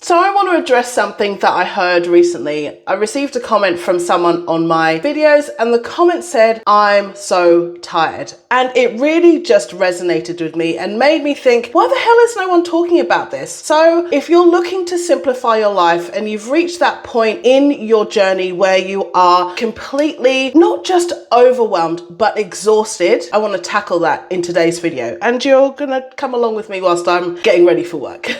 So I want to address something that I heard recently. I received a comment from someone on my videos and the comment said, "I'm so tired." And it really just resonated with me and made me think, why the hell is no one talking about this? So if you're looking to simplify your life and you've reached that point in your journey where you are completely not just overwhelmed, but exhausted, I want to tackle that in today's video. And you're going to come along with me whilst I'm getting ready for work.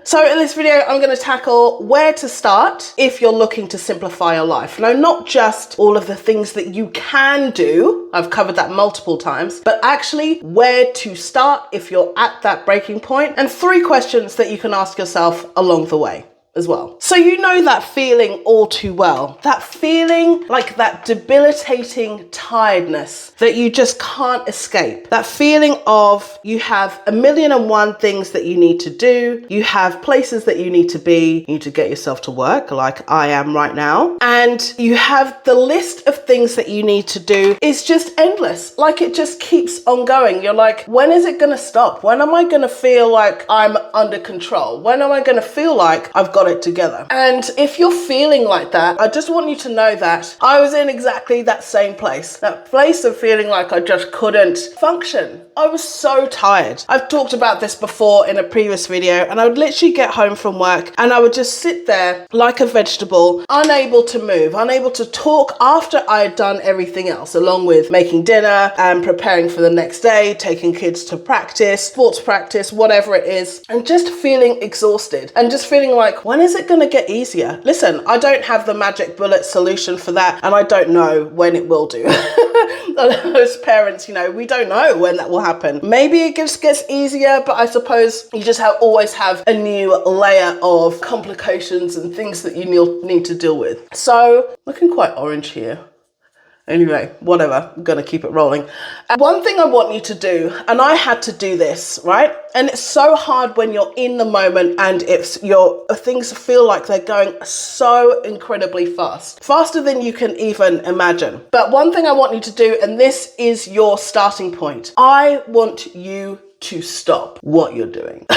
So in this video, I'm going to tackle where to start if you're looking to simplify your life. Now, not just all of the things that you can do, I've covered that multiple times, but actually where to start if you're at that breaking point, and 3 questions that you can ask yourself along the way as well. So you know that feeling all too well, that feeling like that debilitating tiredness that you just can't escape, that feeling of you have 1,000,001 things that you need to do, you have places that you need to be, you need to get yourself to work like I am right now, and you have the list of things that you need to do is just endless, like it just keeps on going. You're like, when is it going to stop? When am I going to feel like I'm under control? When am I going to feel like I've got it together? And if you're feeling like that, I just want you to know that I was in exactly that same place, that place of feeling like I just couldn't function. I was so tired. I've talked about this before in a previous video, and I would literally get home from work and I would just sit there like a vegetable, unable to move, unable to talk after I had done everything else, along with making dinner and preparing for the next day, taking kids to practice, sports practice, whatever it is, and just feeling exhausted and just feeling like, when is it going to get easier? Listen, I don't have the magic bullet solution for that, and I don't know when it will do. As parents, you know, we don't know when that will happen. Maybe it just gets easier, but I suppose you just always have a new layer of complications and things that you need to deal with. So, looking quite orange here. Anyway, whatever, I'm gonna keep it rolling. One thing I want you to do, and I had to do this, right? And it's so hard when you're in the moment and things feel like they're going so incredibly fast, faster than you can even imagine. But one thing I want you to do, and this is your starting point, I want you to stop what you're doing.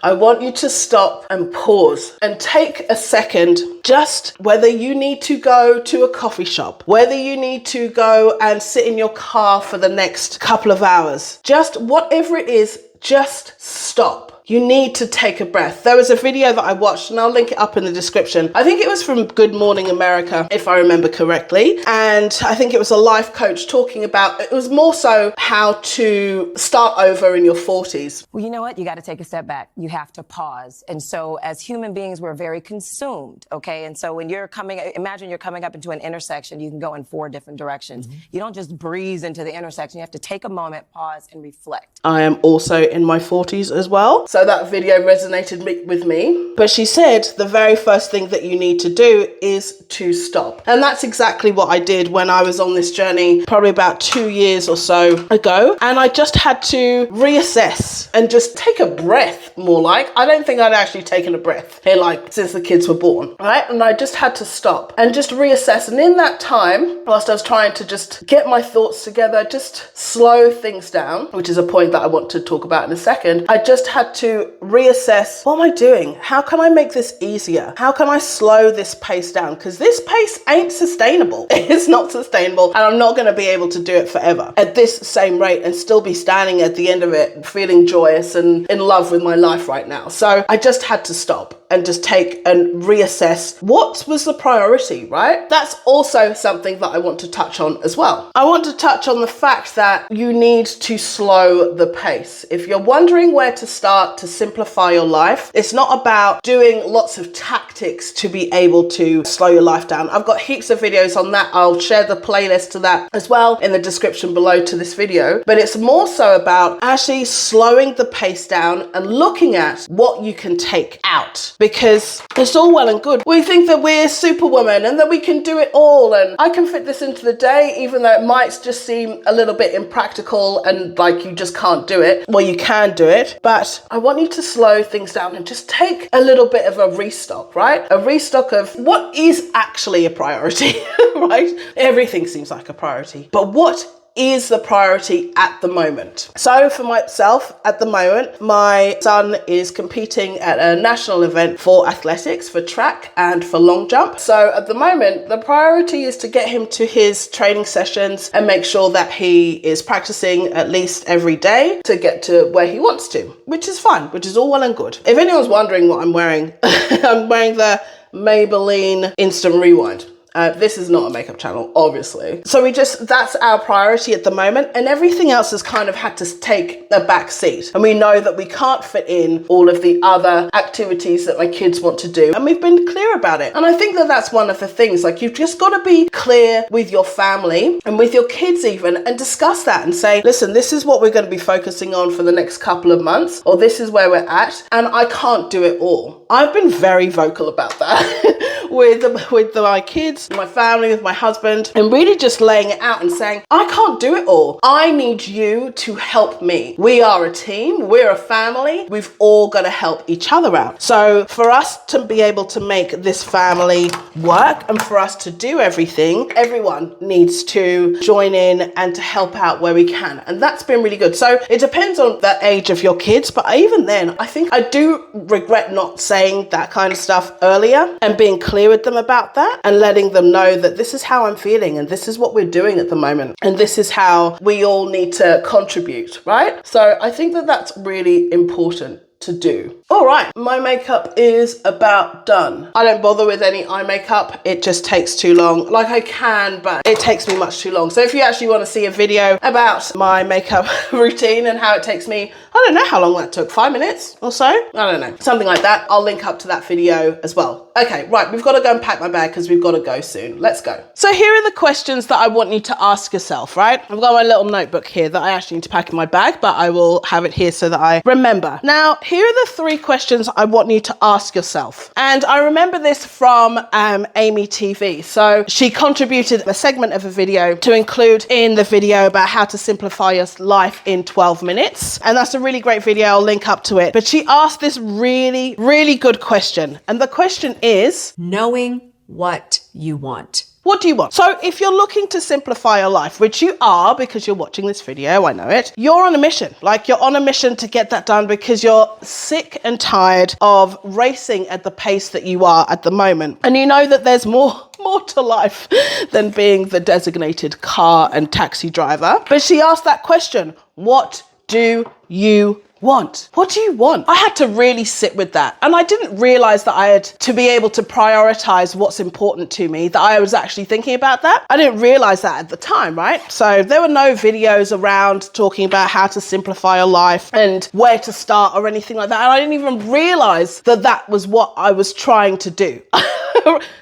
I want you to stop and pause and take a second, just whether you need to go to a coffee shop, whether you need to go and sit in your car for the next couple of hours, just whatever it is, just stop. You need to take a breath. There was a video that I watched, and I'll link it up in the description. I think it was from Good Morning America, if I remember correctly. And I think it was a life coach talking about, it was more so how to start over in your 40s. Well, you know what? You got to take a step back. You have to pause. And so as human beings, we're very consumed, okay? And so when imagine you're coming up into an intersection, you can go in 4 different directions. Mm-hmm. You don't just breeze into the intersection. You have to take a moment, pause, and reflect. I am also in my 40s as well, so that video resonated with me. But she said the very first thing that you need to do is to stop. And that's exactly what I did when I was on this journey probably about 2 years or so ago. And I just had to reassess and just take a breath, more like. I don't think I'd actually taken a breath here like since the kids were born, right? And I just had to stop and just reassess. And in that time, whilst I was trying to just get my thoughts together, just slow things down, which is a point that I want to talk about in a second, I just had to reassess, what am I doing? How can I make this easier? How can I slow this pace down? Because this pace ain't sustainable. It's not sustainable, and I'm not going to be able to do it forever at this same rate and still be standing at the end of it feeling joyous and in love with my life right now. So I just had to stop and just take and reassess what was the priority, right? That's also something that I want to touch on as well. I want to touch on the fact that you need to slow the pace. If you're wondering where to start to simplify your life, it's not about doing lots of tactics to be able to slow your life down. I've got heaps of videos on that. I'll share the playlist to that as well in the description below to this video. But it's more so about actually slowing the pace down and looking at what you can take out. Because it's all well and good. We think that we're superwoman and that we can do it all, and I can fit this into the day, even though it might just seem a little bit impractical and like you just can't do it. Well, you can do it, but I want you to slow things down and just take a little bit of a restock, right? A restock of what is actually a priority, right? Everything seems like a priority, but what is the priority at the moment. So for myself, at the moment, my son is competing at a national event for athletics, for track and for long jump. So at the moment, the priority is to get him to his training sessions and make sure that he is practicing at least every day to get to where he wants to, which is fine, which is all well and good. If anyone's wondering what I'm wearing, I'm wearing the Maybelline Instant Rewind. This is not a makeup channel, obviously. So that's our priority at the moment, and everything else has kind of had to take a back seat. And we know that we can't fit in all of the other activities that my kids want to do. And we've been clear about it. And I think that that's one of the things, like you've just got to be clear with your family and with your kids even, and discuss that and say, listen, this is what we're going to be focusing on for the next couple of months, or this is where we're at, and I can't do it all. I've been very vocal about that with my kids, my family, with my husband, and really just laying it out and saying, I can't do it all. I need you to help me. We are a team. We're a family. We've all got to help each other out. So for us to be able to make this family work and for us to do everything, everyone needs to join in and to help out where we can. And that's been really good. So it depends on the age of your kids, but even then, I think I do regret not saying that kind of stuff earlier and being clear with them about that and letting them know that this is how I'm feeling and this is what we're doing at the moment and this is how we all need to contribute, right? So I think that that's really important to do. All right, my makeup is about done. I don't bother with any eye makeup. It just takes too long. Like I can, but it takes me much too long. So if you actually want to see a video about my makeup routine and how it takes me, I don't know how long that took, 5 minutes or so? I don't know, something like that. I'll link up to that video as well. Okay, right, we've got to go and pack my bag because we've got to go soon. Let's go. So here are the questions that I want you to ask yourself, right? I've got my little notebook here that I actually need to pack in my bag, but I will have it here so that I remember. Now, here are the 3 questions I want you to ask yourself. And I remember this from Amy TV. So she contributed a segment of a video to include in the video about how to simplify your life in 12 minutes. And that's a really great video. I'll link up to it. But she asked this really, really good question. And the question is, knowing what you want. What do you want? So if you're looking to simplify your life, which you are because you're watching this video, I know it, you're on a mission. Like you're on a mission to get that done because you're sick and tired of racing at the pace that you are at the moment. And you know that there's more to life than being the designated car and taxi driver. But she asked that question, what do you want? What do you want? I had to really sit with that. And I didn't realize that I had to be able to prioritize what's important to me, that I was actually thinking about that. I didn't realize that at the time, right? So there were no videos around talking about how to simplify your life and where to start or anything like that. And I didn't even realize that that was what I was trying to do.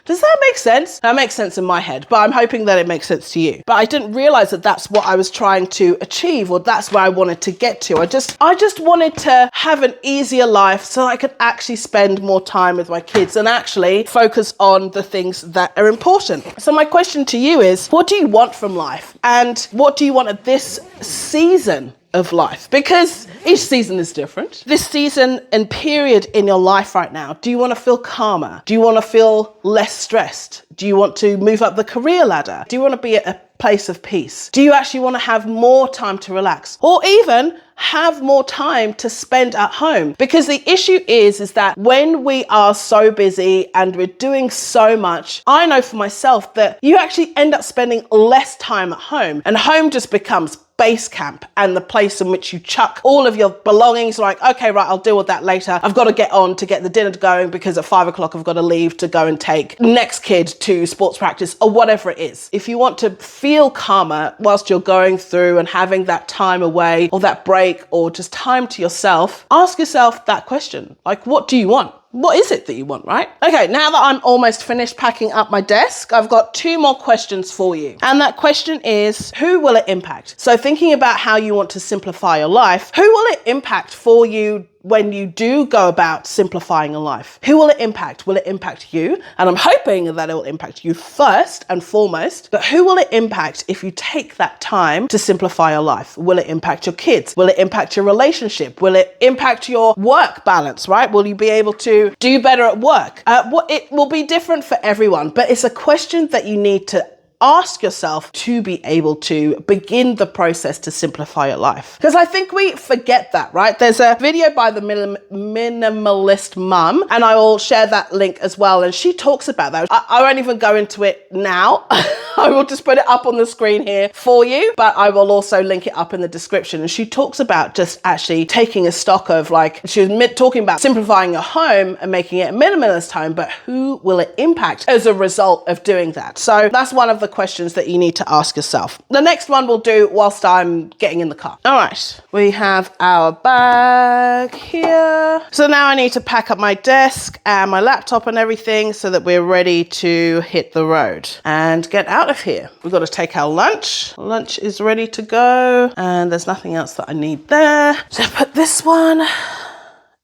Does that make sense? That makes sense in my head, but I'm hoping that it makes sense to you. But I didn't realize that that's what I was trying to achieve, or that's where I wanted to get to. I just wanted to have an easier life so I could actually spend more time with my kids and actually focus on the things that are important. So my question to you is, what do you want from life? And what do you want at this season of life? Because each season is different. This season and period in your life right now, do you want to feel calmer? Do you want to feel less stressed? Do you want to move up the career ladder? Do you want to be at a place of peace? Do you actually want to have more time to relax? Or even have more time to spend at home? Because the issue is that when we are so busy and we're doing so much, I know for myself that you actually end up spending less time at home, and home just becomes base camp and the place in which you chuck all of your belongings, like, okay, right, I'll deal with that later. I've got to get on to get the dinner going because at 5 o'clock I've got to leave to go and take next kid to sports practice or whatever it is. If you want to feel calmer whilst you're going through and having that time away or that break or just time to yourself, ask yourself that question. Like, what do you want? What is it that you want, right? Okay, now that I'm almost finished packing up my desk, I've got 2 more questions for you. And that question is, who will it impact? So thinking about how you want to simplify your life, who will it impact for you when you do go about simplifying your life? Who will it impact? Will it impact you? And I'm hoping that it will impact you first and foremost, but who will it impact if you take that time to simplify your life? Will it impact your kids? Will it impact your relationship? Will it impact your work balance, right? Will you be able to do better at work? It will be different for everyone, but it's a question that you need to ask yourself to be able to begin the process to simplify your life? Because I think we forget that, right? There's a video by the minimalist mum, and I will share that link as well. And she talks about that. I won't even go into it now. I will just put it up on the screen here for you, but I will also link it up in the description. And she talks about just actually taking a stock of, like, she was talking about simplifying your home and making it a minimalist home, but who will it impact as a result of doing that? So that's one of the questions that you need to ask yourself. The next one we'll do whilst I'm getting in the car. All right, we have our bag here. So now I need to pack up my desk and my laptop and everything so that we're ready to hit the road and get out of here. We've got to take our lunch. Lunch is ready to go, and there's nothing else that I need there. So put this one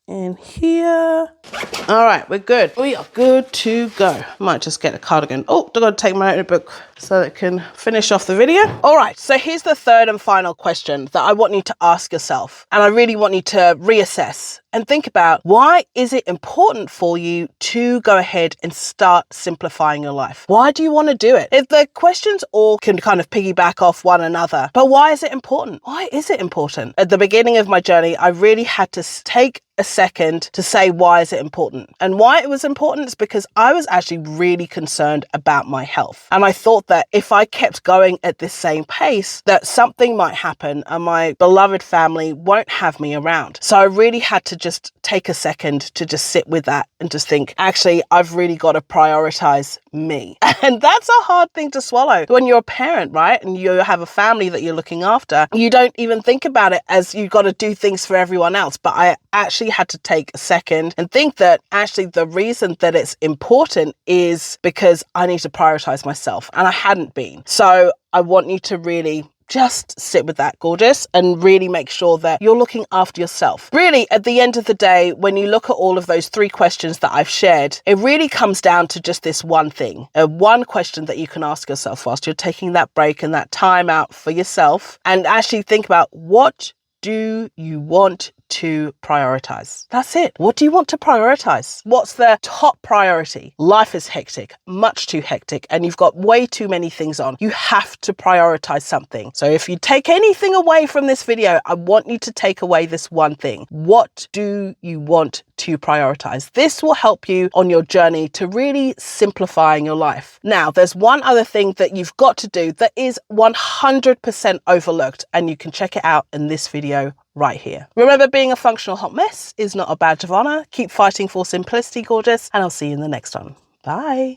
in here. All right, we're good. We are good to go. Might just get a cardigan. Oh, I've got to take my notebook so that I can finish off the video. All right, so here's the third and final question that I want you to ask yourself. And I really want you to reassess and think about, why is it important for you to go ahead and start simplifying your life? Why do you want to do it? If the questions all can kind of piggyback off one another, but why is it important? Why is it important? At the beginning of my journey, I really had to take a second to say, why is it important? And why it was important is because I was actually really concerned about my health. And I thought that if I kept going at this same pace, that something might happen and my beloved family won't have me around. So I really had to just take a second to just sit with that and just think, actually, I've really got to prioritize me. And that's a hard thing to swallow when you're a parent, right? And you have a family that you're looking after. You don't even think about it as you've got to do things for everyone else. But I actually had to take a second and think that actually the reason that it's important is because I need to prioritize myself, and I hadn't been. So I want you to really just sit with that, gorgeous, and really make sure that you're looking after yourself. Really, at the end of the day, when you look at all of those 3 questions that I've shared, it really comes down to just this one thing, one question that you can ask yourself whilst you're taking that break and that time out for yourself, and actually think about, what do you want to prioritize? That's it. What do you want to prioritize? What's the top priority? Life is hectic, much too hectic, and you've got way too many things on. You have to prioritize something. So if you take anything away from this video, I want you to take away this one thing. What do you want to prioritize? This will help you on your journey to really simplifying your life. Now, there's one other thing that you've got to do that is 100% overlooked, and you can check it out in this video right here. Remember, being a functional hot mess is not a badge of honor. Keep fighting for simplicity, gorgeous, and I'll see you in the next one. Bye.